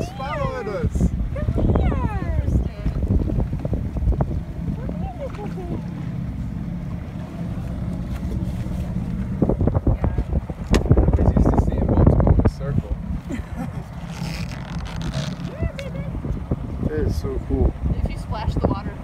He's following us. Come here. I always used to see boats go in a circle. It is so cool. If you splash the water